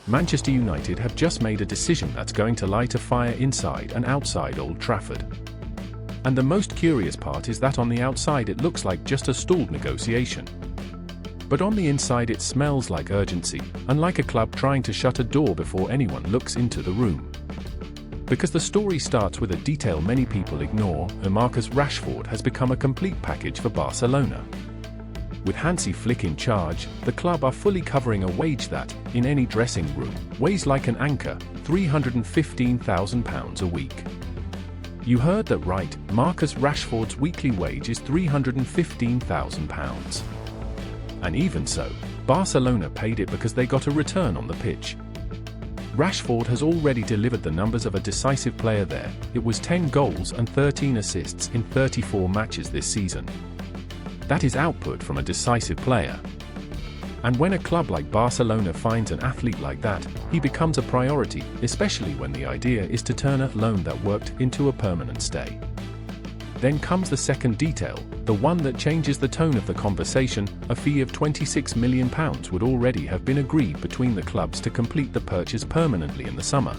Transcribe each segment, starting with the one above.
Manchester United have just made a decision that's going to light a fire inside and outside Old Trafford. And the most curious part is that on the outside it looks like just a stalled negotiation. But on the inside it smells like urgency, and like a club trying to shut a door before anyone looks into the room. Because the story starts with a detail many people ignore: Marcus Rashford has become a complete package for Barcelona. With Hansi Flick in charge, the club are fully covering a wage that, in any dressing room, weighs like an anchor, £315,000 a week. You heard that right, Marcus Rashford's weekly wage is £315,000. And even so, Barcelona paid it because they got a return on the pitch. Rashford has already delivered the numbers of a decisive player there. It was 10 goals and 13 assists in 34 matches this season. That is output from a decisive player. And when a club like Barcelona finds an athlete like that, he becomes a priority, especially when the idea is to turn a loan that worked into a permanent stay. Then comes the second detail, the one that changes the tone of the conversation. A fee of £26 million would already have been agreed between the clubs to complete the purchase permanently in the summer.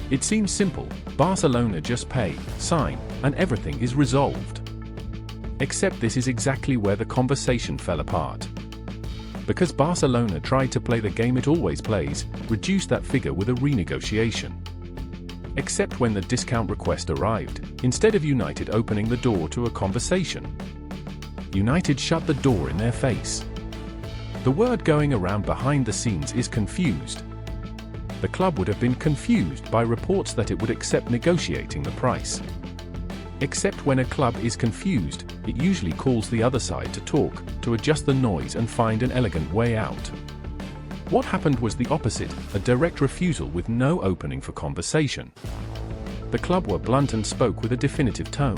It seems simple: Barcelona just pay, sign, and everything is resolved. Except this is exactly where the conversation fell apart. Because Barcelona tried to play the game it always plays, reduce that figure with a renegotiation. Except when the discount request arrived, instead of United opening the door to a conversation, United shut the door in their face. The word going around behind the scenes is confused. The club would have been confused by reports that it would accept negotiating the price. Except when a club is confused, it usually calls the other side to talk, to adjust the noise and find an elegant way out. What happened was the opposite: a direct refusal with no opening for conversation. The club were blunt and spoke with a definitive tone.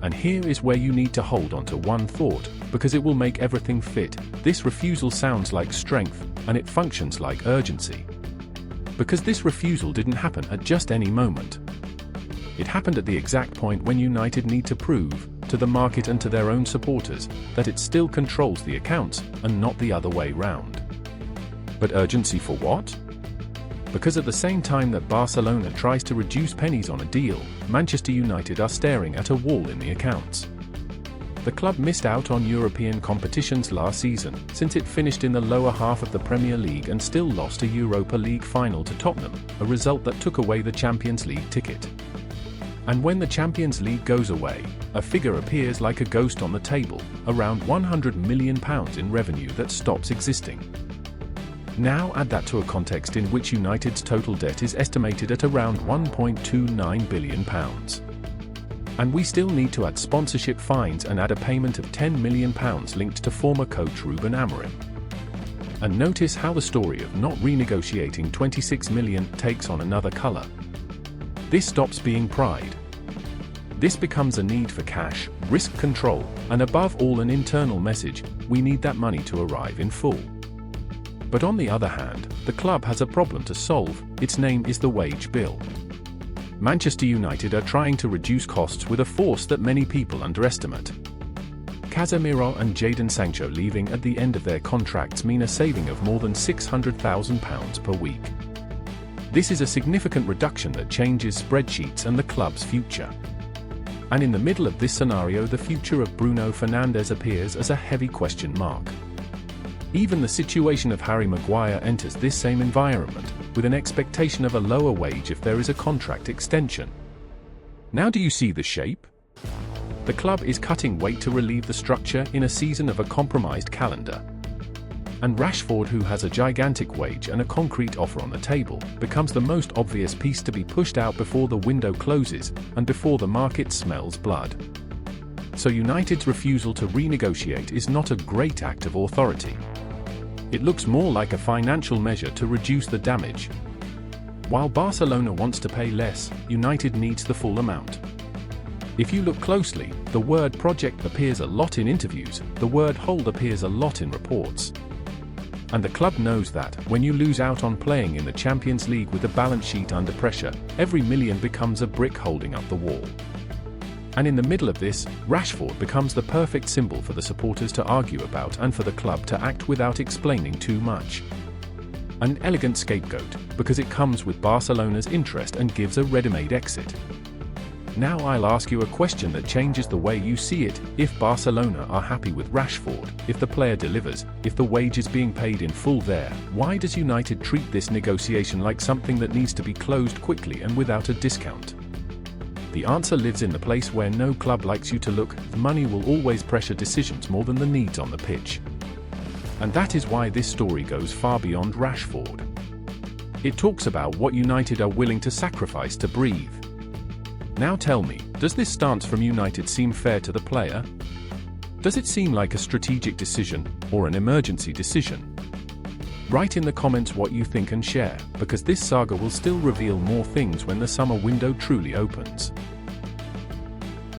And here is where you need to hold on to one thought, because it will make everything fit. This refusal sounds like strength, and it functions like urgency. Because this refusal didn't happen at just any moment. It happened at the exact point when United need to prove, to the market and to their own supporters, that it still controls the accounts, and not the other way round. But urgency for what? Because at the same time that Barcelona tries to reduce pennies on a deal, Manchester United are staring at a wall in the accounts. The club missed out on European competitions last season, since it finished in the lower half of the Premier League and still lost a Europa League final to Tottenham, a result that took away the Champions League ticket. And when the Champions League goes away, a figure appears like a ghost on the table: around £100 million in revenue that stops existing. Now add that to a context in which United's total debt is estimated at around £1.29 billion. And we still need to add sponsorship fines and add a payment of £10 million linked to former coach Ruben Amorim. And notice how the story of not renegotiating £26 million takes on another colour. This stops being pride. This becomes a need for cash, risk control, and above all an internal message: we need that money to arrive in full. But on the other hand, the club has a problem to solve. Its name is the wage bill. Manchester United are trying to reduce costs with a force that many people underestimate. Casemiro and Jadon Sancho leaving at the end of their contracts mean a saving of more than £600,000 per week. This is a significant reduction that changes spreadsheets and the club's future. And in the middle of this scenario, the future of Bruno Fernandes appears as a heavy question mark. Even the situation of Harry Maguire enters this same environment, with an expectation of a lower wage if there is a contract extension. Now do you see the shape? The club is cutting weight to relieve the structure in a season of a compromised calendar. And Rashford, who has a gigantic wage and a concrete offer on the table, becomes the most obvious piece to be pushed out before the window closes, and before the market smells blood. So United's refusal to renegotiate is not a great act of authority. It looks more like a financial measure to reduce the damage. While Barcelona wants to pay less, United needs the full amount. If you look closely, the word project appears a lot in interviews, the word hold appears a lot in reports. And the club knows that, when you lose out on playing in the Champions League with the balance sheet under pressure, every million becomes a brick holding up the wall. And in the middle of this, Rashford becomes the perfect symbol for the supporters to argue about and for the club to act without explaining too much. An elegant scapegoat, because it comes with Barcelona's interest and gives a ready-made exit. Now I'll ask you a question that changes the way you see it. If Barcelona are happy with Rashford, if the player delivers, if the wage is being paid in full there, why does United treat this negotiation like something that needs to be closed quickly and without a discount? The answer lives in the place where no club likes you to look. Money will always pressure decisions more than the needs on the pitch. And that is why this story goes far beyond Rashford. It talks about what United are willing to sacrifice to breathe. Now tell me, does this stance from United seem fair to the player? Does it seem like a strategic decision, or an emergency decision? Write in the comments what you think and share, because this saga will still reveal more things when the summer window truly opens.